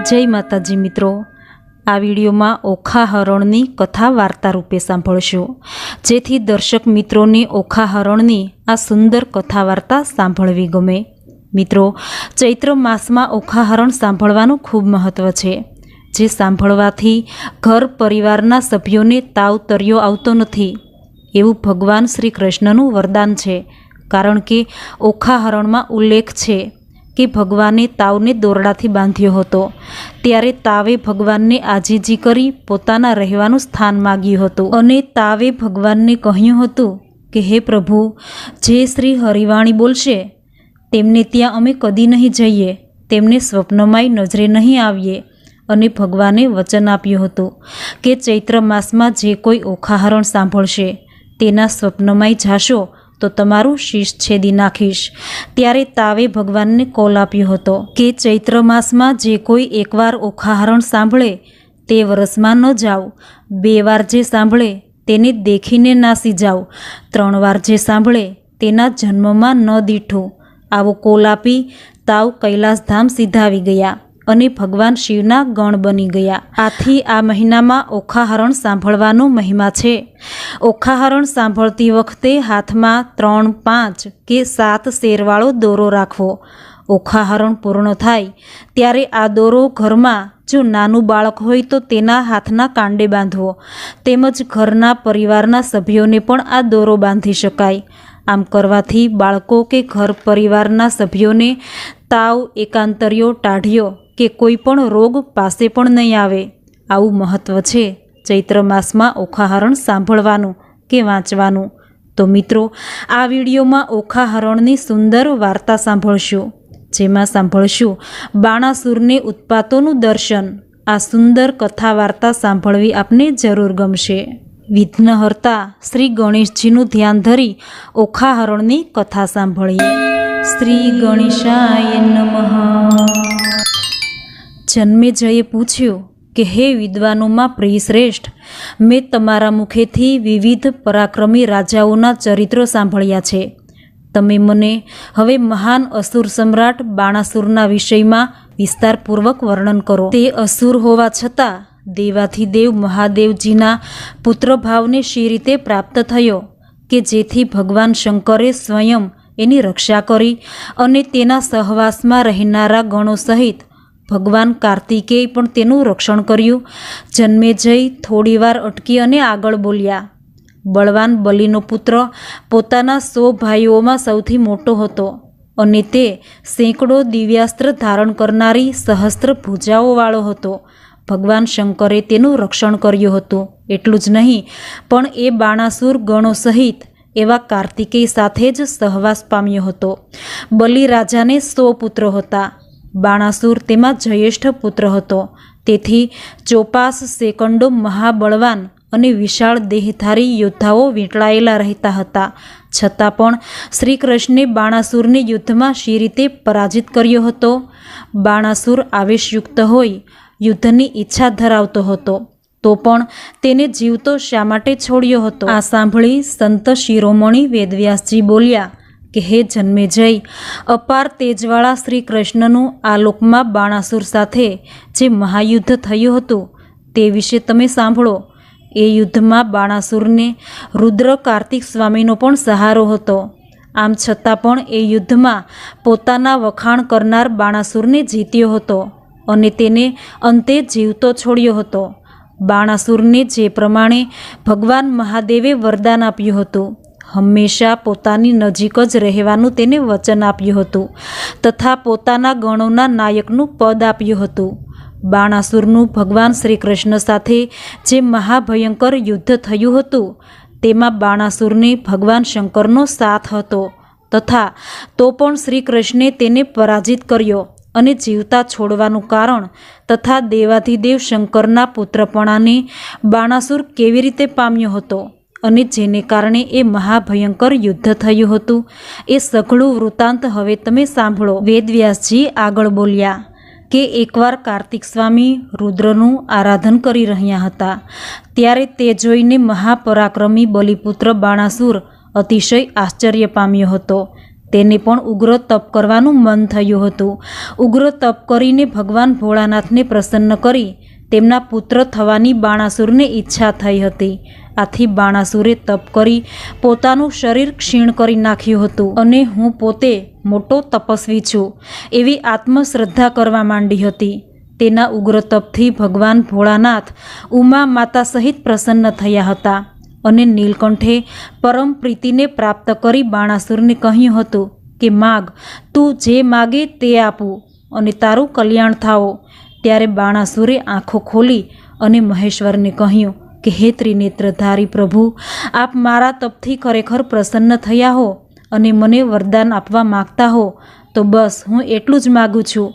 जय माताजी मित्रों, आ विडियो में ओखा हरणनी कथा वार्ता रूपे सांभळशो, जेथी दर्शक मित्रों ने ओखा हरणनी आ सुंदर कथा वार्ता सांभळवी गमे। मित्रों, चैत्र मास में ओखा हरण सांभळवानुं खूब महत्व छे, जे सांभळवाथी घर परिवारना सभ्योने ताव तर्यो आवतो नथी एवुं भगवान श्री कृष्णनुं वरदान छे। कारण के ओखा हरण में उल्लेख छे कि भगवाने तावने दोरडाथी बांध्यो हतो, त्यारे तावे भगवानने आजीजी करी पोताना रहेवानुं स्थान माग्युं हतुं अने तावे भगवानने कह्युं हतुं कि हे प्रभु, जे श्री हरिवाणी बोलशे तेमने त्यां अमे कदी नहीं जईए, तेमने स्वप्नमांय नजरे नहीं आवीए। अने भगवाने वचन आप्युं हतुं कि चैत्र मासमां जे कोई ओखा हरण सांभळशे तेना स्वप्नमांय जाशो तो तमारुं शीश छेदी नाखीश। त्यारे तावे भगवान ने कॉल आप्यो हतो कि चैत्र मासमां जे कोई एकवार ओखा हरण सांभळे ते वरसमां न जाओ, 2 वार जे सांभळे तेने देखीने नासी जाओ, 3 वार जे सांभळे तेना जन्ममां न दीठुं। आवो कॉल आपी ताव कैलासधाम सीधावी गया अने भगवान शिवना गण बनी गया। आथी आ महीनामां ओखा हरण सांभळवानो महिमा छे। ओखा हरण सांभळती वखते हाथमां 3, 5 के 7 शेरवाळो दोरो राखवो। ओखा हरण पूर्ण थाय त्यारे आ दोरो घरमां जो नानुं बाळक होय तो तेना हाथना कांडे बांधवो, तेमज घरना परिवारना सभ्योने पण आ दोरो बांधी शकाय। आम करवाथी बाळको के घर परिवारना सभ्योने ताव, एकांतरियो, टाढियो के कोई पण रोग पासे पण नहीं आवे। आवुं महत्व छे चैत्र मासमां ओखा हरण सांभळवानुं के वांचवानुं। तो मित्रों, आ विडियो में ओखा हरणनी सुंदर वार्ता सांभळशुं, जेमां सांभळशुं बाणासुरने उत्पातोनुं दर्शन। आ सुंदर कथा वार्ता सांभळवी आपने जरूर गमशे। विघ्नहर्ता श्री गणेशजीनुं ध्यान धरी ओखा हरणनी कथा सांभळीए। श्री गणेशाय नमः। जन्मेजये पूछ्યું કે હે વિદ્વાનોમાં પ્રિયશ્રેષ્ઠ, મેં તમારા મુખેથી વિવિધ પરાક્રમી રાજાઓના ચરિત્રો સાંભળ્યા છે। તમે મને હવે મહાન અસુર સમ્રાટ બાણાસુરના વિષયમાં વિસ્તારપૂર્વક વર્ણન કરો। તે અસુર હોવા છતાં દેવાધિદેવ મહાદેવજીના પુત્રભાવને શી રીતે પ્રાપ્ત થયો કે જેથી ભગવાન શંકરે સ્વયં એની રક્ષા કરી અને તેના સહવાસમાં રહેનારા ગણો સહિત ભગવાન કાર્તિકેય પણ તેનું રક્ષણ કર્યું। જન્મેજય થોડીવાર અટકી અને આગળ બોલ્યા। બળવાન બલિનો પુત્ર પોતાના 100 ભાઈઓમાં સૌથી મોટો હતો અને તે સેંકડો દિવ્યાસ્ત્ર ધારણ કરનારી સહસ્ત્ર ભુજાઓવાળો હતો। ભગવાન શંકરે તેનું રક્ષણ કર્યું હતું। એટલું જ નહીં, પણ એ બાણાસુર ગણો સહિત એવા કાર્તિકેય સાથે જ સહવાસ પામ્યો હતો। બલિ રાજાને 100 પુત્રો હતા, બાણાસુર તેમાં જ્યેષ્ઠ પુત્ર હતો। તેથી 54 સેકંડો મહાબળવાન અને વિશાળ દેહધારી યોદ્ધાઓ વીંટળાયેલા રહેતા હતા। છતાં પણ શ્રી કૃષ્ણે બાણાસુરને યુદ્ધમાં શી રીતે પરાજિત કર્યો હતો? બાણાસુર આવેશયુક્ત હોય, યુદ્ધની ઈચ્છા ધરાવતો હતો, તો પણ તેને જીવતો શા માટે છોડ્યો હતો? આ સાંભળી સંત શિરોમણી વેદવ્યાસજી બોલ્યા કે હે જન્મેજય, અપાર તેજવાળા શ્રી કૃષ્ણનું આ લોકમાં બાણાસુર સાથે જે મહાયુદ્ધ થયું હતું તે વિશે તમે સાંભળો। એ યુદ્ધમાં બાણાસુરને રુદ્ર કાર્તિક સ્વામીનો પણ સહારો હતો। આમ છતાં પણ એ યુદ્ધમાં પોતાના વખાણ કરનાર બાણાસુરને જીત્યો હતો અને તેને અંતે જીવતો છોડ્યો હતો। બાણાસુરને જે પ્રમાણે ભગવાન મહાદેવે વરદાન આપ્યું હતું, હંમેશા પોતાની નજીક જ રહેવાનું તેને વચન આપ્યું હતું તથા પોતાના ગણોના નાયકનું પદ આપ્યું હતું। બાણાસુરનું ભગવાન શ્રી કૃષ્ણ સાથે જે મહાભયંકર યુદ્ધ થયું હતું તેમાં બાણાસુરને ભગવાન શંકરનો સાથ હતો તથા તો પણ શ્રી કૃષ્ણે તેને પરાજિત કર્યો અને જીવતા છોડવાનું કારણ તથા દેવાધિદેવ શંકરના પુત્રપણાને બાણાસુર કેવી રીતે પામ્યો હતો અને જેને કારણે એ મહાભયંકર યુદ્ધ થયું હતું, એ સઘળું વૃત્તાંત હવે તમે સાંભળો। વેદવ્યાસજી આગળ બોલ્યા કે એકવાર કાર્તિક સ્વામી રુદ્રનું આરાધન કરી રહ્યા હતા, ત્યારે તે જોઈને મહાપરાક્રમી બલિપુત્ર બાણાસુર અતિશય આશ્ચર્ય પામ્યો હતો। તેને પણ ઉગ્ર તપ કરવાનું મન થયું હતું. ઉગ્ર તપ કરીને ભગવાન ભોળાનાથને પ્રસન્ન કરી તેમના પુત્ર થવાની બાણાસુરને ઈચ્છા થઈ હતી. આથી બાણાસુરે તપ કરી પોતાનું શરીર ક્ષીણ કરી નાખ્યું હતું અને હું પોતે મોટો તપસ્વી છું એવી આત્મશ્રદ્ધા કરવા માંડી હતી. તેના ઉગ્ર તપથી ભગવાન ભોળાનાથ ઉમા માતા સહિત પ્રસન્ન થયા હતા અને નીલકંઠે પરમ પ્રીતિને પ્રાપ્ત કરી બાણાસુરને કહ્યું હતું કે માગ, તું જે માગે તે આપું અને તારું કલ્યાણ થાઓ. ત્યારે બાણાસુરે આંખો ખોલી અને મહેશ્વરને કહ્યું કે હે ત્રિનેત્રધારી પ્રભુ, આપ મારા તપથી ખરેખર પ્રસન્ન થયા હો અને મને વરદાન આપવા માગતા હો તો બસ હું એટલું જ માગું છું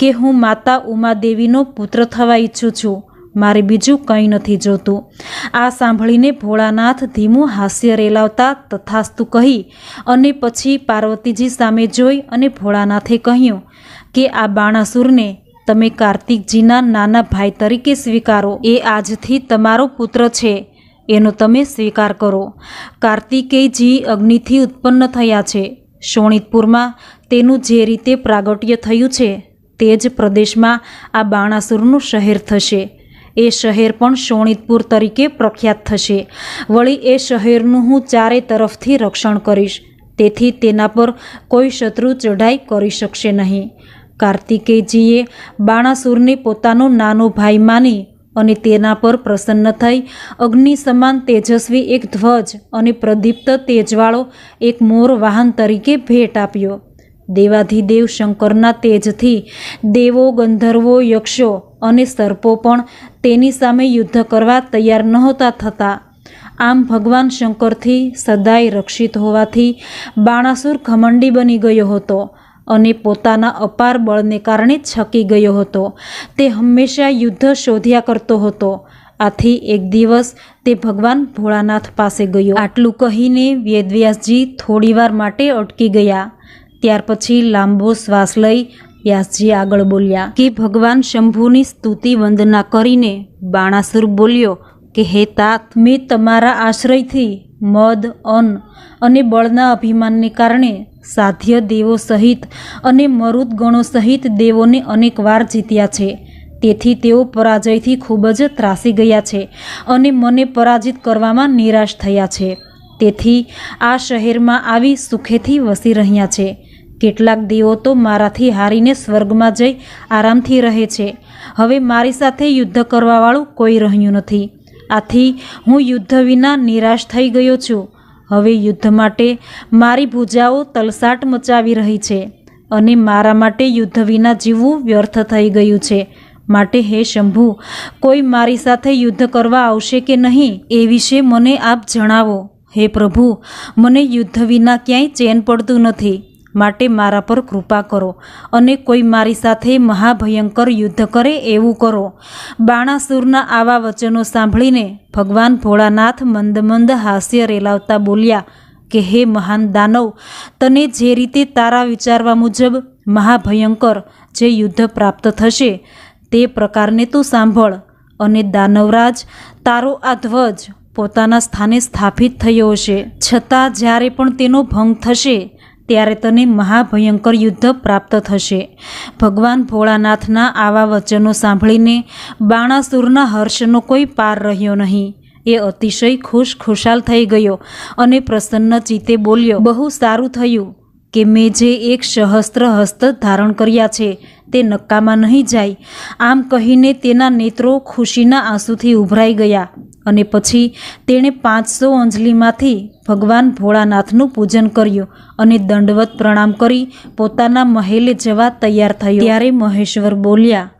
કે હું માતા ઉમાદેવીનો પુત્ર થવા ઈચ્છું છું. મારે બીજું કંઈ નથી જોતું. આ સાંભળીને ભોળાનાથ ધીમું હાસ્ય રેલાવતા તથાસ્તુ કહી અને પછી પાર્વતીજી સામે જોઈ અને ભોળાનાથે કહ્યું કે આ બાણાસુરને તમે કાર્તિકજીના નાના ભાઈ તરીકે સ્વીકારો. એ આજથી તમારો પુત્ર છે એનો તમે સ્વીકાર કરો. કાર્તિકેયજી અગ્નિથી ઉત્પન્ન થયા છે. શોણિતપુરમાં તેનું જે રીતે પ્રાગટ્ય થયું છે તે જ પ્રદેશમાં આ બાણાસુરનું શહેર થશે. એ શહેર પણ શોણિતપુર તરીકે પ્રખ્યાત થશે. વળી એ શહેરનું હું ચારે તરફથી રક્ષણ કરીશ, તેથી તેના પર કોઈ શત્રુ ચઢાઈ કરી શકશે નહીં. કાર્તિકેયજીએ બાણાસુરને પોતાનો નાનો ભાઈ માની અને તેના પર પ્રસન્ન થઈ અગ્નિ સમાન તેજસ્વી એક ધ્વજ અને પ્રદીપ્ત તેજવાળો એક મોર વાહન તરીકે ભેટ આપ્યો. દેવાધિદેવ શંકરના તેજથી દેવો, ગંધર્વો, યક્ષો અને સર્પો પણ તેની સામે યુદ્ધ કરવા તૈયાર નહોતા થતા. આમ ભગવાન શંકરથી સદાય રક્ષિત હોવાથી બાણાસુર ઘમંડી બની ગયો હતો અને પોતાના અપાર બળને કારણે છકી ગયો હતો. તે હંમેશા યુદ્ધ શોધ્યા કરતો હતો. આથી એક દિવસ તે ભગવાન ભોળાનાથ પાસે ગયો. આટલું કહીને વેદવ્યાસજી થોડીવાર માટે અટકી ગયા. ત્યાર પછી લાંબો શ્વાસ લઈ વ્યાસજી આગળ બોલ્યા કે ભગવાન શંભુની સ્તુતિ વંદના કરીને બાણાસુર બોલ્યો કે હે તાત, મેં તમારા આશ્રયથી મદ, અન્ન અને બળના અભિમાનને કારણે સાધ્ય દેવો સહિત અને મરુદ ગણો સહિત દેવોને અનેક વાર જીત્યા છે. તેથી તેઓ પરાજયથી ખૂબ જ ત્રાસી ગયા છે અને મને પરાજિત કરવામાં નિરાશ થયા છે. તેથી આ શહેરમાં આવી સુખેથી વસી રહ્યા છે. કેટલાક દેવો તો મારાથી હારીને સ્વર્ગમાં જઈ આરામથી રહે છે. હવે મારી સાથે યુદ્ધ કરવાવાળું કોઈ રહ્યું નથી. આથી હું યુદ્ધ વિના નિરાશ થઈ ગયો છું. હવે યુદ્ધ માટે મારી ભુજાઓ તલસાટ મચાવી રહી છે અને મારા માટે યુદ્ધ વિના જીવવું વ્યર્થ થઈ ગયું છે. માટે હે શંભુ, કોઈ મારી સાથે યુદ્ધ કરવા આવશે કે નહીં એ વિશે મને આપ જણાવો. હે પ્રભુ, મને યુદ્ધ વિના ક્યાંય ચેન પડતું નથી. માટે મારા પર કૃપા કરો અને કોઈ મારી સાથે મહાભયંકર યુદ્ધ કરે એવું કરો. બાણાસુરના આવા વચનો સાંભળીને ભગવાન ભોળાનાથ મંદ મંદ હાસ્ય રેલાવતા બોલ્યા કે હે મહાન દાનવ, તને જે રીતે તારા વિચારવા મુજબ મહાભયંકર જે યુદ્ધ પ્રાપ્ત થશે તે પ્રકારને તું સાંભળ. અને દાનવરાજ, તારો આ ધ્વજ પોતાના સ્થાને સ્થાપિત થયો હશે, છતાં જ્યારે પણ તેનો ભંગ થશે ત્યારે તને મહાભયંકર યુદ્ધ પ્રાપ્ત થશે. ભગવાન ભોળાનાથના આવા વચનો સાંભળીને બાણાસુરના હર્ષનો કોઈ પાર રહ્યો નહીં. એ અતિશય ખુશાલ થઈ ગયો અને પ્રસન્ન ચિત્તે બોલ્યો, બહુ સારું થયું કે મેં જે એક સહસ્ત્ર હસ્ત ધારણ કર્યા છે તે નકામા નહીં જાય. આમ કહીને તેના નેત્રો ખુશીના આંસુથી ઉભરાઈ ગયા અને પછી તેણે 500 અંજલિમાંથી ભગવાન ભોળાનાથનું પૂજન કર્યું અને દંડવત પ્રણામ કરી પોતાના મહેલે જવા તૈયાર થયો. ત્યારે મહેશ્વર બોલ્યા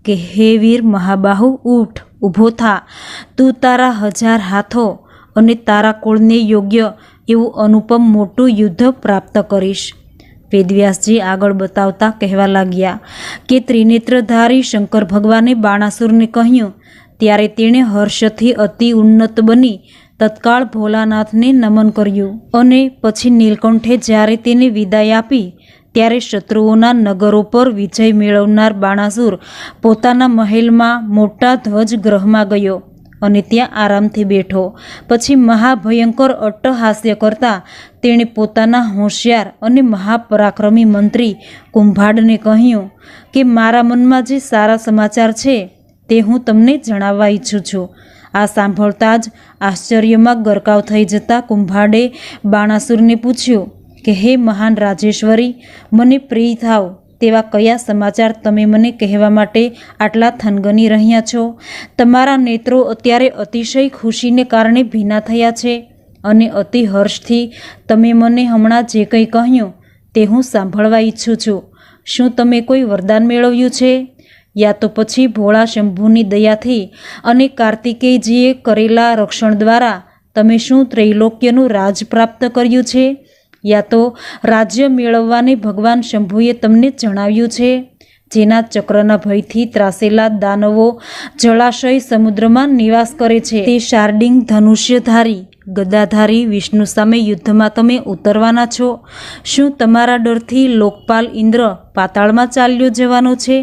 કે હે વીર મહાબાહુ, ઊઠ, ઊભો થા. તું તારા 1000 હાથો અને તારા કુળને યોગ્ય એવું અનુપમ મોટું યુદ્ધ પ્રાપ્ત કરીશ. વેદવ્યાસજી આગળ બતાવતા કહેવા લાગ્યા કે ત્રિનેત્રધારી શંકર ભગવાને બાણાસુરને કહ્યું. ત્યારે તેણે હર્ષથી અતિ ઉન્નત બની તત્કાળ ભોલાનાથને નમન કર્યું અને પછી નીલકંઠે જ્યારે તેને વિદાય આપી ત્યારે શત્રુઓના નગરો પર વિજય મેળવનાર બાણાસુર પોતાના મહેલમાં મોટા ધ્વજ ગ્રહમાં ગયો અને ત્યાં આરામથી બેઠો. પછી મહાભયંકર અટ્ટહાસ્ય કરતા તેણે પોતાના હોશિયાર અને મહાપરાક્રમી મંત્રી કુંભાડને કહ્યું કે મારા મનમાં જે સારા સમાચાર છે તે હું તમને જણાવવા ઈચ્છું છું. આ સાંભળતા જ આશ્ચર્યમાં ગરકાવ થઈ જતા કુંભાડે બાણાસુરને પૂછ્યું કે હે મહાન રાજેશ્વરી, મને પ્રિય થાવ તેવા કયા સમાચાર તમે મને કહેવા માટે આટલા થનગની રહ્યા છો? તમારા નેત્રો અત્યારે અતિશય ખુશીને કારણે ભીના થયા છે અને અતિ હર્ષથી તમે મને હમણાં જે કંઈ કહ્યું તે હું સાંભળવા ઈચ્છું છું. શું તમે કોઈ વરદાન મેળવ્યું છે? યા તો પછી ભોળા શંભુની દયાથી અને કાર્તિકેયજીએ કરેલા રક્ષણ દ્વારા તમે શું ત્રૈલોક્યનું રાજ પ્રાપ્ત કર્યું છે? યા તો રાજ્ય મેળવવાને ભગવાન શંભુએ તમને જણાવ્યું છે? જેના ચક્રના ભયથી ત્રાસેલા દાનવો જળાશય સમુદ્રમાં નિવાસ કરે છે તે શાર્ડિંગ ધનુષ્યધારી ગદાધારી વિષ્ણુ સામે યુદ્ધમાં તમે ઉતરવાના છો? શું તમારા ડરથી લોકપાલ ઇન્દ્ર પાતાળમાં ચાલ્યો જવાનો છે?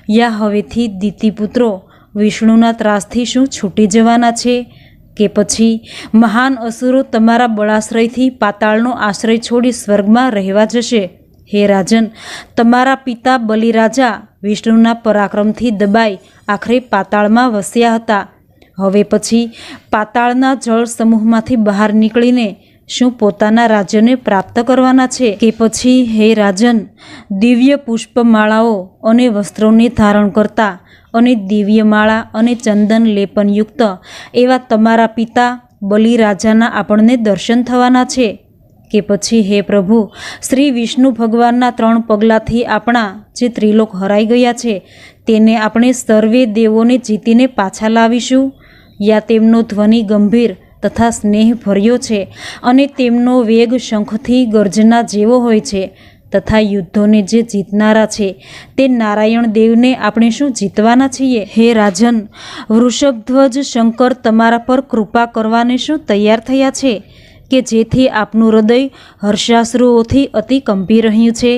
યા હવેથી દિતિપુત્રો વિષ્ણુના ત્રાસથી શું છૂટી જવાના છે? કે પછી મહાન અસુરો તમારા બળાશ્રયથી પાતાળનો આશ્રય છોડી સ્વર્ગમાં રહેવા જશે? હે રાજન, તમારા પિતા બલિરાજા વિષ્ણુના પરાક્રમથી દબાઈ આખરે પાતાળમાં વસ્યા હતા. હવે પછી પાતાળના જળ સમૂહમાંથી બહાર નીકળીને શું પોતાના રાજ્યને પ્રાપ્ત કરવાના છે? કે પછી હે રાજન, દિવ્ય પુષ્પમાળાઓ અને વસ્ત્રોને ધારણ કરતા અને દિવ્યમાળા અને ચંદન લેપનયુક્ત એવા તમારા પિતા બલિરાજાના આપણને દર્શન થવાના છે? કે પછી હે પ્રભુ, શ્રી વિષ્ણુ ભગવાનના 3 પગલાંથી આપણા જે ત્રિલોક હરાઈ ગયા છે તેને આપણે સર્વે દેવોને જીતીને પાછા લાવીશું? યા તેમનો ધ્વનિ ગંભીર તથા સ્નેહ ભર્યો છે અને તેમનો વેગ શંખથી ગર્જના જેવો હોય છે તથા યુદ્ધોને જે જીતનારા છે તે નારાયણ દેવને આપણે શું જીતવાના છીએ? હે રાજન, વૃષભધ્વજ શંકર તમારા પર કૃપા કરવાને શું તૈયાર થયા છે કે જેથી આપનું હૃદય હર્ષાશ્રુઓથી અતિ કંપી રહ્યું છે?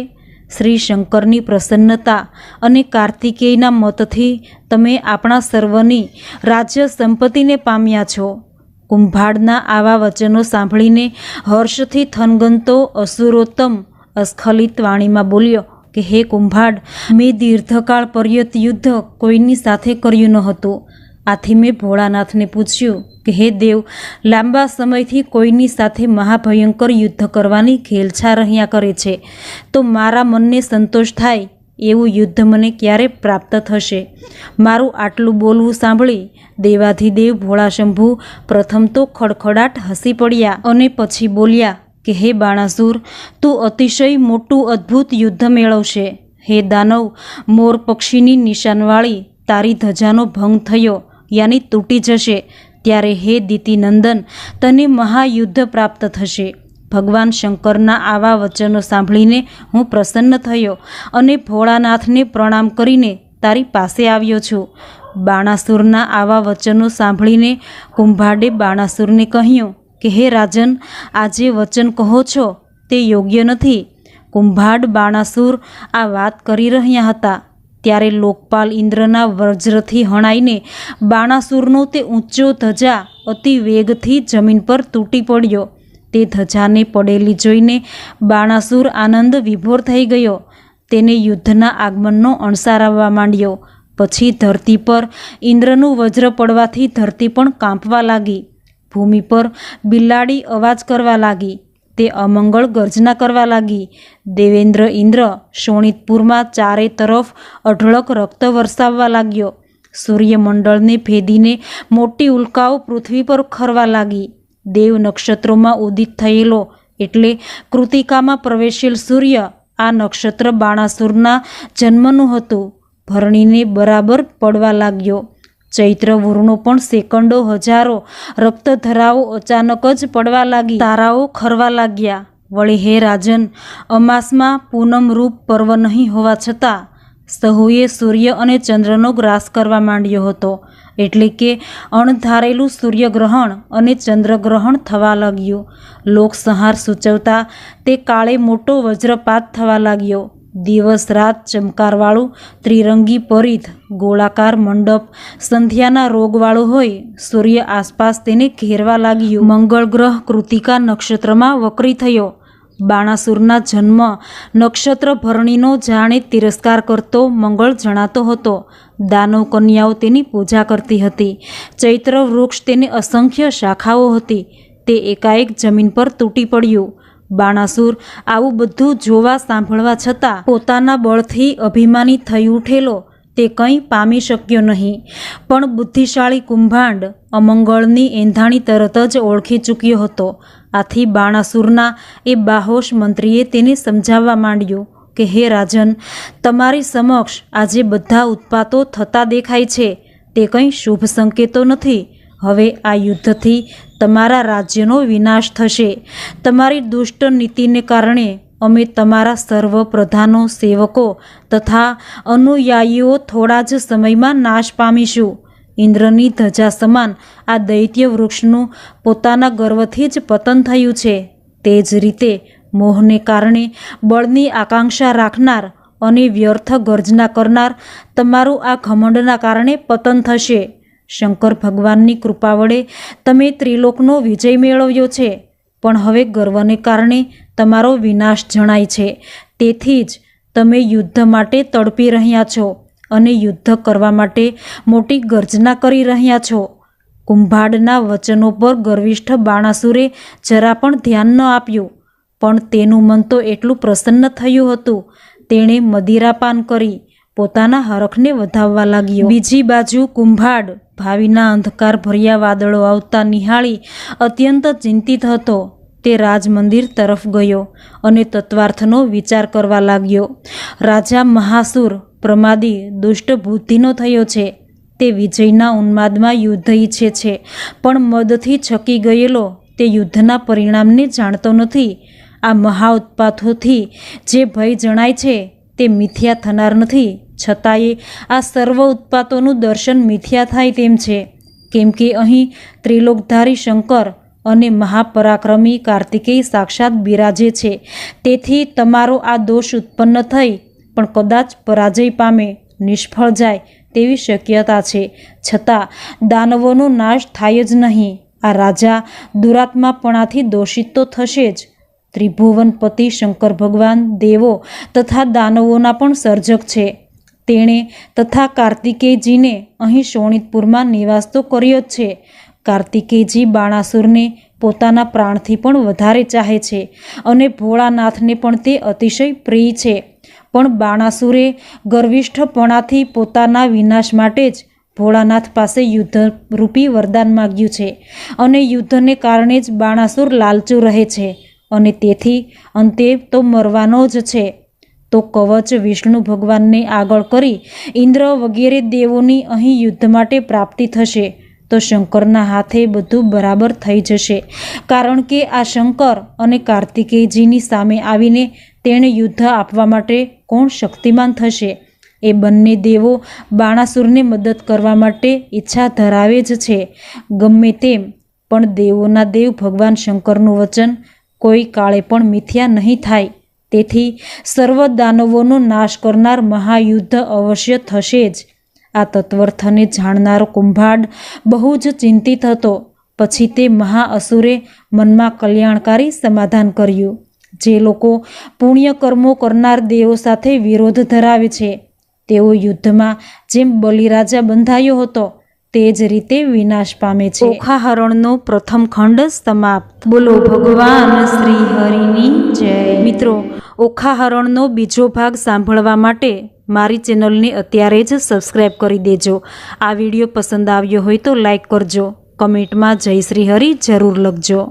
શ્રી શંકરની પ્રસન્નતા અને કાર્તિકેયના મતથી તમે આપણા સર્વની રાજ્ય સંપત્તિને પામ્યા છો. કુંભાડના આવા વચનો સાંભળીને હર્ષથી થનગનતો અસુરોત્તમ અસ્ખલિત વાણીમાં બોલ્યો કે હે કુંભાડ, મેં દીર્ઘકાળ પર્યત યુદ્ધ કોઈની સાથે કર્યું ન હતું. આથી મેં ભોળાનાથને પૂછ્યું કે હે દેવ, લાંબા સમયથી કોઈની સાથે મહાભયંકર યુદ્ધ કરવાની ઘેલછા રહ્યા કરે છે, તો મારા મનને સંતોષ થાય એવું યુદ્ધ મને ક્યારે પ્રાપ્ત થશે? મારું આટલું બોલવું સાંભળી દેવાધિદેવ ભોળા શંભુ પ્રથમ તો ખડખડાટ હસી પડ્યા અને પછી બોલ્યા કે હે બાણાસુર, તું અતિશય મોટું અદ્ભુત યુદ્ધ મેળવશે. હે દાનવ, મોર પક્ષીની નિશાનવાળી તારી ધજાનો ભંગ થયો યાની તૂટી જશે ત્યારે હે દિતિનંદન, તને મહાયુદ્ધ પ્રાપ્ત થશે. ભગવાન શંકરના આવા વચનો સાંભળીને હું પ્રસન્ન થયો અને ભોળાનાથને પ્રણામ કરીને તારી પાસે આવ્યો છું. બાણાસુરના આવા વચનો સાંભળીને કુંભાડે બાણાસુરને કહ્યું કે હે રાજન, આ જે વચન કહો છો તે યોગ્ય નથી. કુંભાડ બાણાસુર આ વાત કરી રહ્યા હતા ત્યારે લોકપાલ ઇન્દ્રના વજ્રથી હણાઈને બાણાસુરનો તે ઊંચો ધજા અતિ વેગથી જમીન પર તૂટી પડ્યો. તે ધજાને પડેલી જોઈને બાણાસુર આનંદ વિભોર થઈ ગયો. તેને યુદ્ધના આગમનનો અણસાર આવવા માંડ્યો. પછી ધરતી પર ઇન્દ્રનું વજ્ર પડવાથી ધરતી પણ કાંપવા લાગી. ભૂમિ પર બિલાડી અવાજ કરવા લાગી. તે અમંગળ ગર્જના કરવા લાગી. દેવેન્દ્ર ઇન્દ્ર શોણિતપુરમાં ચારે તરફ અઢળક રક્ત વરસાવવા લાગ્યો. સૂર્યમંડળને ભેદીને મોટી ઉલ્કાઓ પૃથ્વી પર ખરવા લાગી. દેવ નક્ષત્રોમાં ઉદિત થયેલો એટલે કૃતિકામાં પ્રવેશેલ સૂર્ય આ નક્ષત્ર બાણાસુરના જન્મનું હતું. ભરણીને બરાબર પડવા લાગ્યો. ચૈત્ર વૃણો પણ સેકન્ડો હજારો રક્તધરાઓ અચાનક જ પડવા લાગી. તારાઓ ખરવા લાગ્યા. વળી હે રાજન, અમાસમાં પૂનમ રૂપ પર્વ નહીં હોવા છતાં સહુએ સૂર્ય અને ચંદ્રનો ગ્રાસ કરવા માંડ્યો હતો. એટલે કે અણધારેલું સૂર્યગ્રહણ અને ચંદ્રગ્રહણ થવા લાગ્યું. લોકસંહાર સૂચવતા તે કાળે મોટો વજ્રપાત થવા લાગ્યો. દિવસ રાત ચમકારવાળું ત્રિરંગી પરિધ ગોળાકાર મંડપ સંધ્યાના રોગવાળો હોય સૂર્ય આસપાસ તેને ઘેરવા લાગ્યું. મંગળ ગ્રહ કૃતિકા નક્ષત્રમાં વક્રી થયો. બાણાસુરના જન્મ નક્ષત્ર ભરણીનો જાણે તિરસ્કાર કરતો મંગળ જણાતો હતો. દાનવ કન્યાઓ તેની પૂજા કરતી હતી. ચૈત્ર વૃક્ષ તેને અસંખ્ય શાખાઓ હતી. તે એકાએક જમીન પર તૂટી પડ્યું. બાણાસુર આવું બધું જોવા સાંભળવા છતાં પોતાના બળથી અભિમાની થઈ ઉઠેલો તે કંઈ પામી શક્યો નહીં. પણ બુદ્ધિશાળી કુંભાંડ અમંગળની એંધાણી તરત જ ઓળખી ચૂક્યો હતો. આથી બાણાસુરના એ બાહોશ મંત્રીએ તેને સમજાવવા માંડ્યું કે હે રાજન, તમારી સમક્ષ આજે બધા ઉત્પાતો થતા દેખાય છે તે કંઈ શુભ સંકેતો નથી. હવે આ યુદ્ધથી તમારા રાજ્યનો વિનાશ થશે. તમારી દુષ્ટ નીતિને કારણે અમે તમારા સર્વ પ્રધાનો, સેવકો તથા અનુયાયીઓ થોડા જ સમયમાં નાશ પામીશું. ઇન્દ્રની ધજા સમાન આ દૈત્ય વૃક્ષનું પોતાના ગર્વથી જ પતન થયું છે. તે જ રીતે મોહને કારણે બળની આકાંક્ષા રાખનાર અને વ્યર્થ ગર્જના કરનાર તમારું આ ઘમંડના કારણે પતન થશે. શંકર ભગવાનની કૃપા વડે તમે ત્રિલોકનો વિજય મેળવ્યો છે, પણ હવે ગર્વને કારણે તમારો વિનાશ જણાય છે. તેથી જ તમે યુદ્ધ માટે તડપી રહ્યા છો અને યુદ્ધ કરવા માટે મોટી ગર્જના કરી રહ્યા છો. કુંભાડના વચનો પર ગર્વિષ્ઠ બાણાસુરે જરા પણ ધ્યાન ન આપ્યું, પણ તેનું મન તો એટલું પ્રસન્ન થયું હતું. તેણે મદિરાપાન કરી પોતાના હરખને વધાવવા લાગ્યો. બીજી બાજુ કુંભાડ ભાવિના અંધકાર ભર્યા વાદળો આવતા નિહાળી અત્યંત ચિંતિત હતો. તે રાજમંદિર તરફ ગયો અને તત્વાર્થનો વિચાર કરવા લાગ્યો. રાજા મહાસુર પ્રમાદી દુષ્ટ બુદ્ધિનો થયો છે. તે વિજયના ઉન્માદમાં યુદ્ધ ઈચ્છે છે, પણ મદથી છકી ગયેલો તે યુદ્ધના પરિણામને જાણતો નથી. આ મહા ઉત્પાતોથી જે ભય જણાય છે તે મિથ્યા થનાર નથી, છતાંય આ સર્વ ઉત્પાતોનું દર્શન મિથ્યા થાય તેમ છે, કેમ કે અહીં ત્રિલોકધારી શંકર અને મહાપરાક્રમી કાર્તિકેય સાક્ષાત બિરાજે છે. તેથી તમારો આ દોષ ઉત્પન્ન થઈ પણ કદાચ પરાજય પામે, નિષ્ફળ જાય તેવી શક્યતા છે. છતાં દાનવોનો નાશ થાય જ નહીં. આ રાજા દુરાત્માપણાથી દોષિત તો થશે જ. ત્રિભુવનપતિ શંકર ભગવાન દેવો તથા દાનવોના પણ સર્જક છે. તેણે તથા કાર્તિકેયજીને અહીં શોણિતપુરમાં નિવાસ તો કર્યો જ છે. કાર્તિકેયજી બાણાસુરને પોતાના પ્રાણથી પણ વધારે ચાહે છે અને ભોળાનાથને પણ તે અતિશય પ્રિય છે. પણ બાણાસુરે ગર્વિષ્ઠપણાથી પોતાના વિનાશ માટે જ ભોળાનાથ પાસે યુદ્ધરૂપી વરદાન માગ્યું છે અને યુદ્ધને કારણે જ બાણાસુર લાલચુ રહે છે અને તેથી અંતે તો મરવાનો જ છે. તો કવચ વિષ્ણુ ભગવાનને આગળ કરી ઇન્દ્ર વગેરે દેવોની અહીં યુદ્ધ માટે પ્રાપ્તિ થશે. તો શંકરના હાથે બધું બરાબર થઈ જશે, કારણ કે આ શંકર અને કાર્તિકેયજીની સામે આવીને તેણે યુદ્ધ આપવા માટે કોણ શક્તિમાન થશે? એ બંને દેવો બાણાસુરને મદદ કરવા માટે ઈચ્છા ધરાવે જ છે. ગમે તેમ પણ દેવોના દેવ ભગવાન શંકરનું વચન કોઈ કાળે પણ મિથ્યા નહીં થાય. તેથી સર્વ દાનવોનો નાશ કરનાર મહાયુદ્ધ અવશ્ય થશે જ. આ તત્વર્થને જાણનારો કુંભાડ બહુ જ ચિંતિત હતો. પછી તે મહાઅસુરે મનમાં કલ્યાણકારી સમાધાન કર્યું. જે લોકો પુણ્ય કર્મો કરનાર દેવો સાથે વિરોધ ધરાવે છે તેઓ યુદ્ધમાં જેમ બલિરાજા બંધાયો હતો તે જ રીતે વિનાશ પામે છે. ઓખાહરણનો પ્રથમ ખંડ સમાપ્ત. બોલો ભગવાન શ્રી હરિની જય. મિત્રો, ઓખાહરણનો બીજો ભાગ સાંભળવા માટે મારી ચેનલને અત્યારે જ સબસ્ક્રાઈબ કરી દેજો. આ વિડીયો પસંદ આવ્યો હોય તો લાઈક કરજો. કમેન્ટમાં જય શ્રી હરિ જરૂર લખજો.